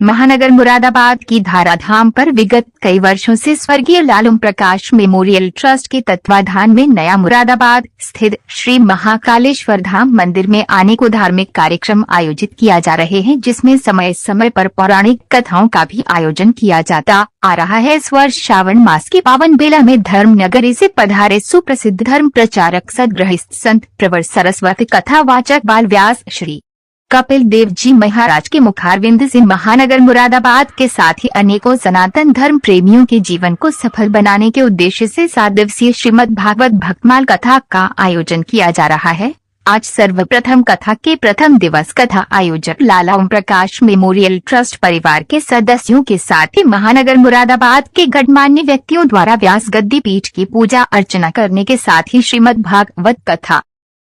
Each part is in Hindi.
महानगर मुरादाबाद की धाराधाम पर विगत कई वर्षों से स्वर्गीय लालू प्रकाश मेमोरियल ट्रस्ट के तत्वाधान में नया मुरादाबाद स्थित श्री महाकालेश्वर धाम मंदिर में अनेकों धार्मिक कार्यक्रम आयोजित किया जा रहे हैं, जिसमें समय समय पर पौराणिक कथाओं का भी आयोजन किया जाता आ रहा है। इस वर्ष श्रावण मास के पावन बेला में धर्म नगरी से पधारे सुप्रसिद्ध धर्म प्रचारक सद्गृहस्थ संत प्रवर सरस्वती कथावाचक बाल व्यास श्री कपिल देव जी महाराज के मुखारविंद से महानगर मुरादाबाद के साथ ही अनेकों सनातन धर्म प्रेमियों के जीवन को सफल बनाने के उद्देश्य से 7 दिवसीय श्रीमद् भागवत भक्तमाल कथा का आयोजन किया जा रहा है। आज सर्वप्रथम कथा के प्रथम दिवस कथा आयोजक लालू प्रकाश मेमोरियल ट्रस्ट परिवार के सदस्यों के साथ ही महानगर मुरादाबाद के गणमान्य व्यक्तियों द्वारा व्यास गद्दी पीठ की पूजा अर्चना करने के साथ ही श्रीमद् भागवत कथा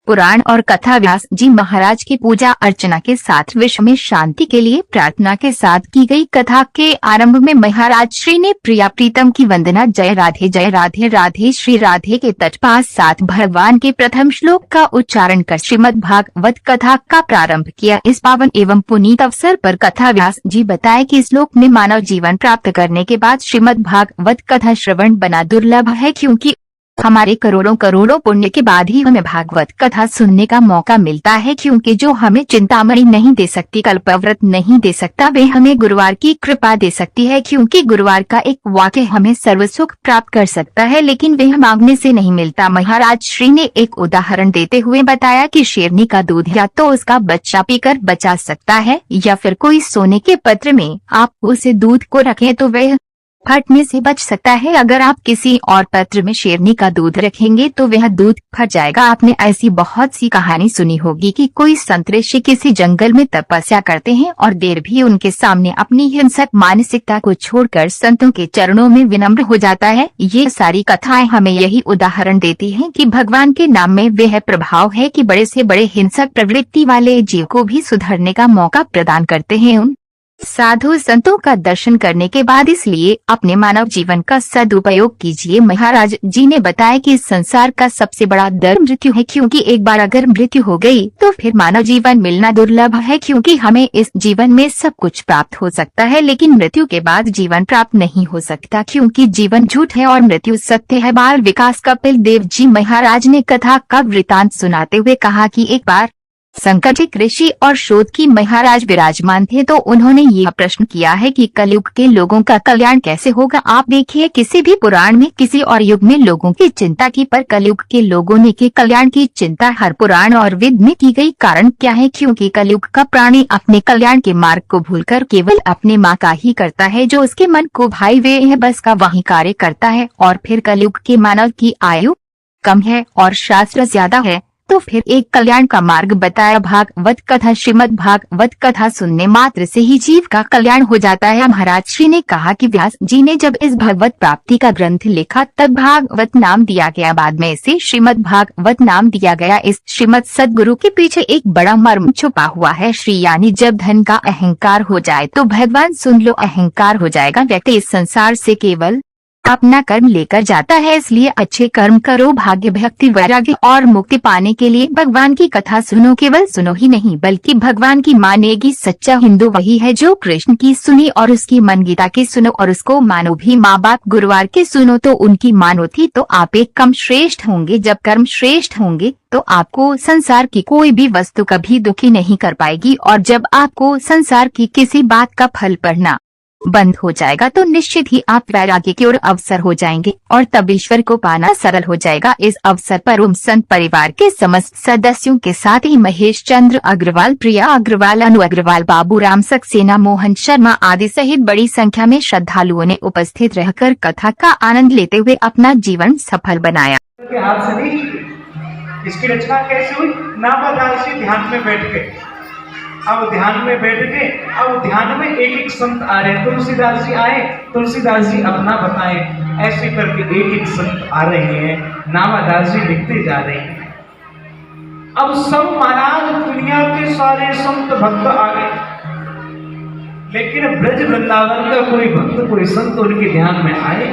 पुराण और कथा व्यास जी महाराज की पूजा अर्चना के साथ विश्व में शांति के लिए प्रार्थना के साथ की गई। कथा के आरंभ में महाराज श्री ने प्रिया प्रीतम की वंदना जय राधे राधे श्री राधे के तट पास 7 भगवान के प्रथम श्लोक का उच्चारण कर श्रीमद् भागवत कथा का प्रारंभ किया। इस पावन एवं पुनीत अवसर पर कथा व्यास जी बताए कि श्लोक में मानव जीवन प्राप्त करने के बाद श्रीमद् भागवत कथा श्रवण बना दुर्लभ है, क्योंकि हमारे करोड़ों पुण्य के बाद ही हमें भागवत कथा सुनने का मौका मिलता है। क्योंकि जो हमें चिंतामणि नहीं दे सकती, कल्पव्रत नहीं दे सकता, वे हमें गुरुवार की कृपा दे सकती है। क्योंकि गुरुवार का एक वाक्य हमें सर्व सुख प्राप्त कर सकता है, लेकिन वह मांगने से नहीं मिलता। महाराज श्री ने एक उदाहरण देते हुए बताया कि शेरनी का दूध या तो उसका बच्चा पीकर बचा सकता है, या फिर कोई सोने के पत्र में आप उसे दूध को रखें तो वह फटने से बच सकता है। अगर आप किसी और पात्र में शेरनी का दूध रखेंगे तो वह दूध फट जाएगा। आपने ऐसी बहुत सी कहानी सुनी होगी कि कोई संत ऋषि किसी जंगल में तपस्या करते हैं और देर भी उनके सामने अपनी हिंसक मानसिकता को छोड़कर संतों के चरणों में विनम्र हो जाता है। ये सारी कथाएं हमें यही उदाहरण देती हैं कि भगवान के नाम में वह प्रभाव है कि बड़े से बड़े हिंसक प्रवृत्ति वाले जीव को भी सुधरने का मौका प्रदान करते हैं। उन साधु संतों का दर्शन करने के बाद इसलिए अपने मानव जीवन का सदुपयोग कीजिए। महाराज जी ने बताया कि इस संसार का सबसे बड़ा डर मृत्यु है, क्योंकि एक बार अगर मृत्यु हो गई तो फिर मानव जीवन मिलना दुर्लभ है। क्योंकि हमें इस जीवन में सब कुछ प्राप्त हो सकता है, लेकिन मृत्यु के बाद जीवन प्राप्त नहीं हो सकता, क्योंकि जीवन झूठ है और मृत्यु सत्य है। बाल विकास कपिल देव जी महाराज ने कथा का वृतांत सुनाते हुए कहा कि एक बार संकटिक ऋषि और शोध की महाराज विराजमान थे, तो उन्होंने यह प्रश्न किया है कि कलयुग के लोगों का कल्याण कैसे होगा। आप देखिए, किसी भी पुराण में किसी और युग में लोगों की चिंता की, पर कलयुग के लोगों ने के कल्याण की चिंता हर पुराण और वेद में की गई। कारण क्या है? क्योंकि कलयुग का प्राणी अपने कल्याण के मार्ग को भूलकर केवल अपने माँ का ही करता है। जो उसके मन को भाई वे है बस का वही कार्य करता है। और फिर कलयुग के मानव की आयु कम है और शास्त्र ज्यादा है, तो फिर एक कल्याण का मार्ग बताया भागवत कथा। श्रीमद् भागवत कथा सुनने मात्र से ही जीव का कल्याण हो जाता है। महाराज श्री ने कहा कि व्यास जी ने जब इस भगवत प्राप्ति का ग्रंथ लिखा तब भागवत नाम दिया गया, बाद में इसे श्रीमद् भागवत नाम दिया गया। इस श्रीमद् सद्गुरु के पीछे एक बड़ा मर्म छुपा हुआ है। श्री यानी जब धन का अहंकार हो जाए तो भगवान सुन लो अहंकार हो जाएगा। व्यक्ति इस संसार से केवल अपना कर्म लेकर जाता है, इसलिए अच्छे कर्म करो। भाग्य भक्ति वैराग्य और मुक्ति पाने के लिए भगवान की कथा सुनो। केवल सुनो ही नहीं बल्कि भगवान की मानेगी। सच्चा हिंदू वही है जो कृष्ण की सुनी और उसकी मन गीता की सुनो और उसको मानो भी। माँ बाप गुरुवार के सुनो तो उनकी मानो थी, तो आप एक कम श्रेष्ठ होंगे। जब कर्म श्रेष्ठ होंगे तो आपको संसार की कोई भी वस्तु कभी दुखी नहीं कर पाएगी। और जब आपको संसार की किसी बात का फल पड़ना बंद हो जाएगा तो निश्चित ही आप वैराग्य की ओर अवसर हो जाएंगे और तब ईश्वर को पाना सरल हो जाएगा। इस अवसर पर उम संत परिवार के समस्त सदस्यों के साथ ही महेश चंद्र अग्रवाल, प्रिया अग्रवाल, अनु अग्रवाल, बाबू राम सक्सेना, मोहन शर्मा आदि सहित बड़ी संख्या में श्रद्धालुओं ने उपस्थित रहकर कथा का आनंद लेते हुए अपना जीवन सफल बनाया। इसकी रचना कैसे हुई? नामादासी ध्यान में बैठ गए। अब ध्यान में बैठ गए। अब ध्यान में एक एक संत आ रहे। तुलसीदास जी आए, तुलसीदास जी अपना बताएं। ऐसे करके एक एक संत आ रहे हैं। नामादास जी लिखते जा रहे हैं। अब सब महाराज दुनिया के सारे संत भक्त आ गए, लेकिन ब्रज वृंदावन का कोई भक्त कोई संत उनके ध्यान में आए।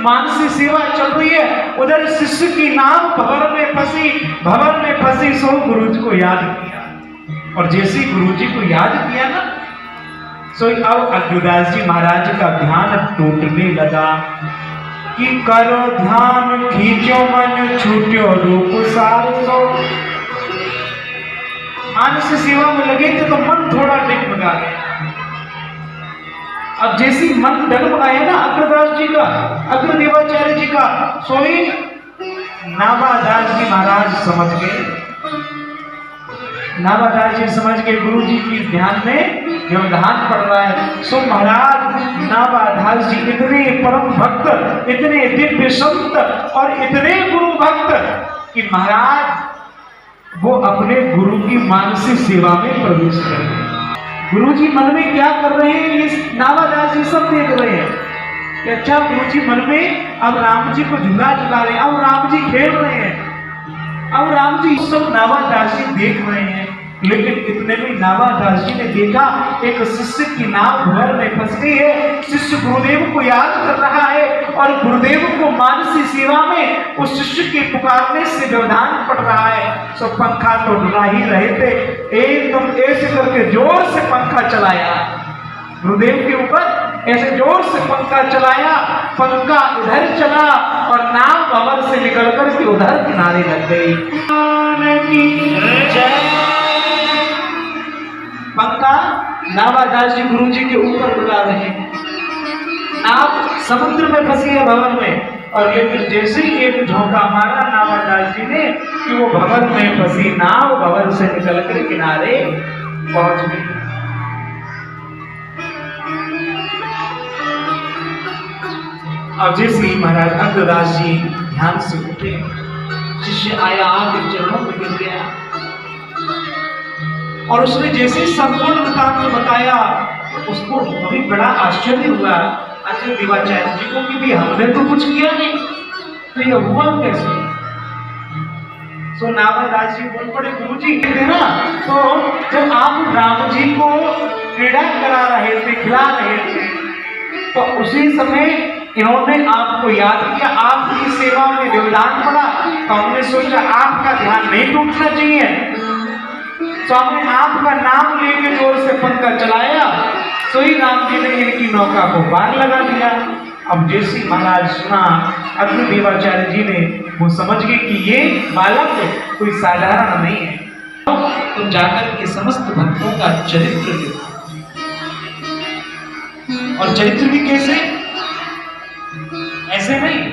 मानसी सेवा चल रही है, उधर शिष्य की नाव भंवर में फंसी सो गुरु जी को याद किया, और जैसे ही गुरु जी को याद किया ना, सो अब अद्भुतदास जी महाराज का ध्यान टूटने लगा कि करो ध्यान खींचो मन छूट्यो रूप सारो। मानसी सेवा में लगे थे तो मन थोड़ा डगमगा गया। अब जैसी मन डगमगाया ना अग्रदास जी का, अग्रदेवाचार्य जी का, सोई नाभादास जी महाराज समझ गए। नाभादास जी समझ गए गुरु जी की ध्यान में व्यवधान पड़ रहा है। सो महाराज नाभादास जी इतने परम भक्त, इतने दिव्य संत और इतने गुरु भक्त कि महाराज वो अपने गुरु की मानसिक सेवा में प्रवेश कर गए। गुरु जी मन में क्या कर रहे हैं ये नाभादास जी सब देख रहे हैं कि अच्छा गुरु जी मन में अब राम जी को झूला झुला रहे हैं, अब राम जी खेल रहे हैं, अब राम जी सब नाभादास जी देख रहे हैं। लेकिन इतने में नाभादास जी ने देखा एक शिष्य की नाव भंवर में फंस गई है। शिष्य गुरुदेव को याद कर रहा है और गुरुदेव को मानसी सेवा में उस शिष्य के पुकारने से व्यवधान पड़ रहा है। सो पंखा तो डुला ही रहे थे, एकदम ऐसे करके जोर से पंखा चलाया गुरुदेव के ऊपर, ऐसे जोर से पंखा चलाया, पंखा इधर चला और नाव भंवर से निकल कर के उधर किनारे लग गई। पंखा नाभादास जी गुरु जी के ऊपर डुला रहे हैं, नाव समुद्र में फंसी है भंवर में। और लेकिन जैसे ही एक झोंका मारा नावादास जी ने कि वो भंवर में फंसी नाव भंवर से निकलकर किनारे पहुंच गई। अब जैसे ही महाराज अग्रदास जी ध्यान से उठे, शिष्य आया आके चरणों में गिर गया और उसने जैसे ही संपूर्ण वृत्तांत बताया उसको भी बड़ा आश्चर्य हुआ आचार्य देवाचार्य जी को कि भी हमने तो कुछ किया नहीं, तो ये हुआ कैसे। तो नावादास जी बोल पड़े, गुरु जी कहते ना, तो जब आप राम जी को क्रीड़ा करा रहे थे, खिला रहे थे, तो उसी समय इन्होंने आपको याद किया, आपकी सेवा में योगदान पड़ा, तो हमने सोचा आपका ध्यान नहीं टूटना चाहिए, तो हमने आपका नाम लेके जोर से पंखा चलाया, तो ही राम जी ने इनकी नौका को पार लगा दिया। अब जैसी महाराज सुना अग्नि देवाचार्य जी ने, वो समझ गए कि ये बालक कोई साधारण नहीं है। तो जाकर के समस्त भक्तों का चरित्र देखा, और चरित्र भी कैसे, ऐसे नहीं,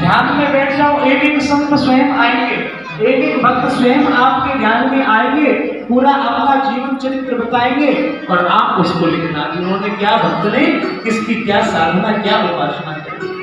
ध्यान में बैठ जाओ, एक एक संत स्वयं आएंगे, एक एक भक्त स्वयं आपके ध्यान में आएंगे, पूरा अपना जीवन चरित्र बताएंगे और आप उसको लिखना कि उन्होंने क्या, भक्त ने किसकी क्या साधना, क्या उपासना की।